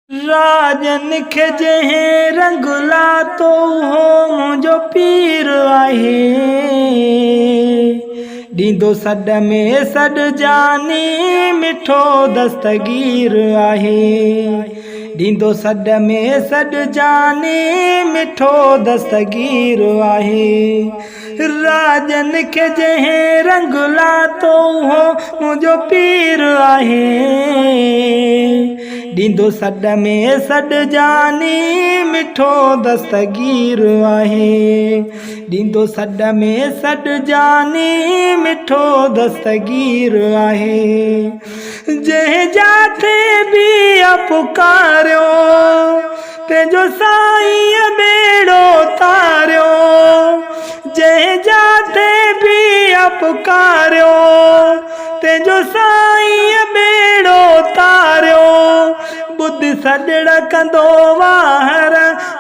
राजन खे जंहिं रंग लातो हो मुंहिंजो पीर आहे। ॾींदो सॾ में सॾ जानी मिठो दस्तगीर आहे। ॾींदो सॾ में सॾ जानी मिठो दस्तगीर आहे। राजन खे जंहिं रंग लातो हो मुंहिंजो पीर आहे। ॾींदो सॾ में सॾ जानी मिठो दस्तगीर आहे। ॾींदो सॾ में सॾ जानी मिठो दस्तगीर आहे। जंहिं जाथे बि पुकारियो तंहिंजो साईं बेड़ो तारियो। जंहिं जाथे बि पुकारियो तंहिंजो साईं बेड़ो तारियो। बुद्ध सॾड़ कंदो वाहर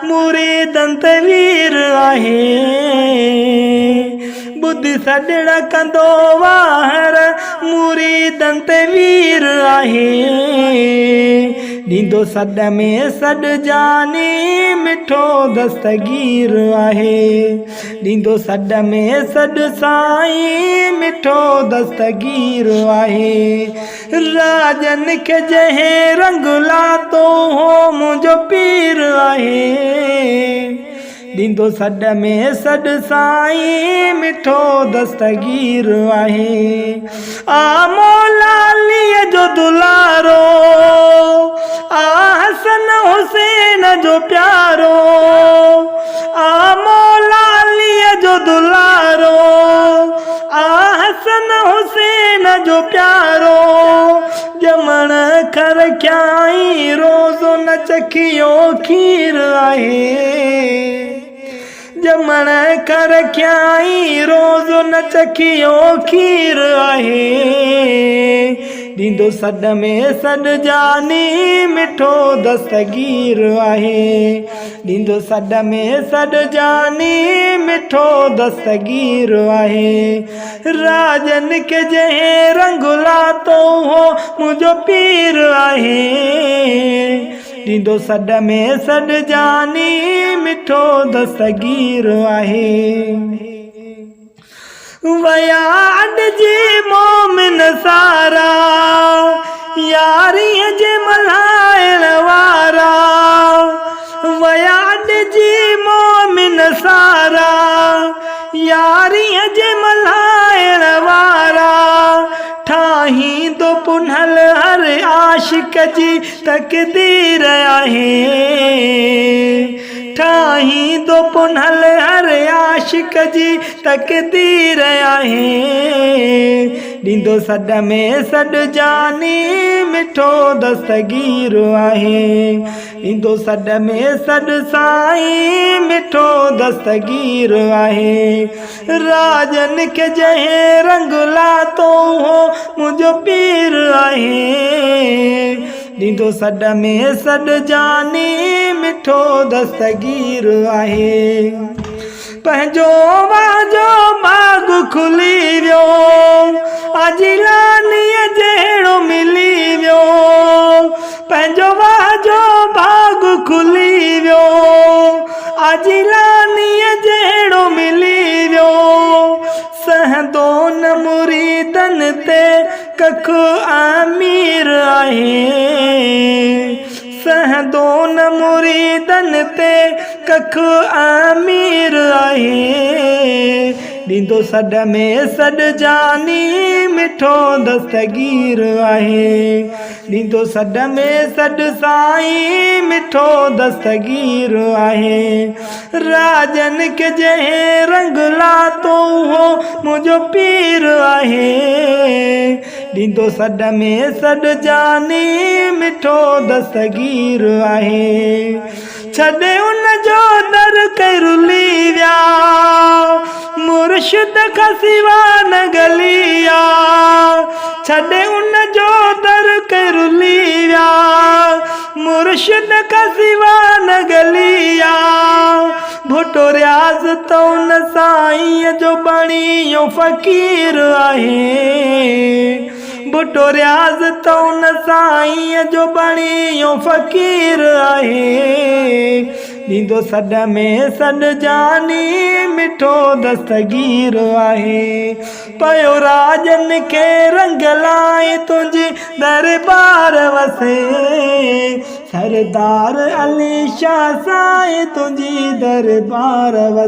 मुरीदन ते वीर आहे। बुद्ध सॾड़ कंदो वाहर मुरीदन ते वीर आहे। ॾींदो सॾ में सॾ जानी मिठो दस्तगीर आहे। ॾींदो सॾ में सॾ साईं मिठो दस्तगीर आहे। राजन खे जंहिं रंग लातो हो मुंहिंजो पीर आहे। ॾींदो सॾ में सॾ साईं मिठो दस्तगीर आहे। आ मौलालीअ जो दुलारो आ हसन हुसैन जो प्यारो। आ मौलालीअ जो दुलारो आ हसन हुसैन जो प्यारो। ॼमण खर क्याई रोज़ो न चखियो खीर आहे। ॼमण कर क्याई रोज़ो न चखियो खीर आहे। ॾींदो सॾ में सॾ जानी मिठो दस्तगीर आहे। ॾींदो सॾ में सॾ जानी मिठो दस्तगीर आहे। राजन खे जंहिं रंग लातो हो मुंहिंजो पीर आहे। ॾींदो सॾ में सॾ जानी मिठो दस्तगीर आहे। वया अॾिजी मोमिन सारा यारीअ जे मल्हाइण वारा। वया अॾिजी मोमिन सारा यारीअ जे मल्हाइण वारा। ठाहींदो पुनल हर आशिक जी तक़दीर आहे। ठाहींदो पुनल हर आशिक जी तक़दीर आहे। ॾींदो सॾ में सॾ जानी मिठो दस्तगीर आहे। ॾींदो सॾ में सॾ साईं मिठो दस्तगीर आहे। राजन खे जंहिं रंग लातो हो मुंहिंजो पीर आहे। ॾींदो सॾ में सॾ जानी मिठो दस्तगीर आहे। पंहिंजो वाजो बाग खुली वियो अजिलानीअ जहिड़ो मिली वियो। पंहिंजो वाजो बाग खुली वियो अजिलानीअ जहिड़ो मिली वियो। सहंदो न मुरीदन ते कख आमीर आहे। सहंदो न मुरीदन ते कख आमीर आहे। ॾींदो सॾ में सॾ जानी मिठो दस्तगीर आहे। ॾींदो सॾ में सॾ साईं मिठो दस्तगीर आहे। राजन खे जंहिं रंग लातो हो मुंहिंजो पीर आहे। ॾींदो सॾ में सॾ जानी मिठो दस्तगीर आहे। छॾे उन जो दर के रुली विया मुर्शिद खां सिवा न गलिया। छॾे उन जो दर के रुली विया मुर्शिद खां सिवा न गलिया। भुटो रियाज़ तो उन साईं जो बणियो फ़कीर आहे। बुटो रियाज़ तो उन साईं जो बणियो फ़कीर आहे ॾींदो सॾ में सॾ जानी मिठो दस्तगीर आहे पयो राजन खे रंग लाई तुंहिंजी दरबार वसे सरदार अली शाह साईं तुंहिंजी दरबार वसे।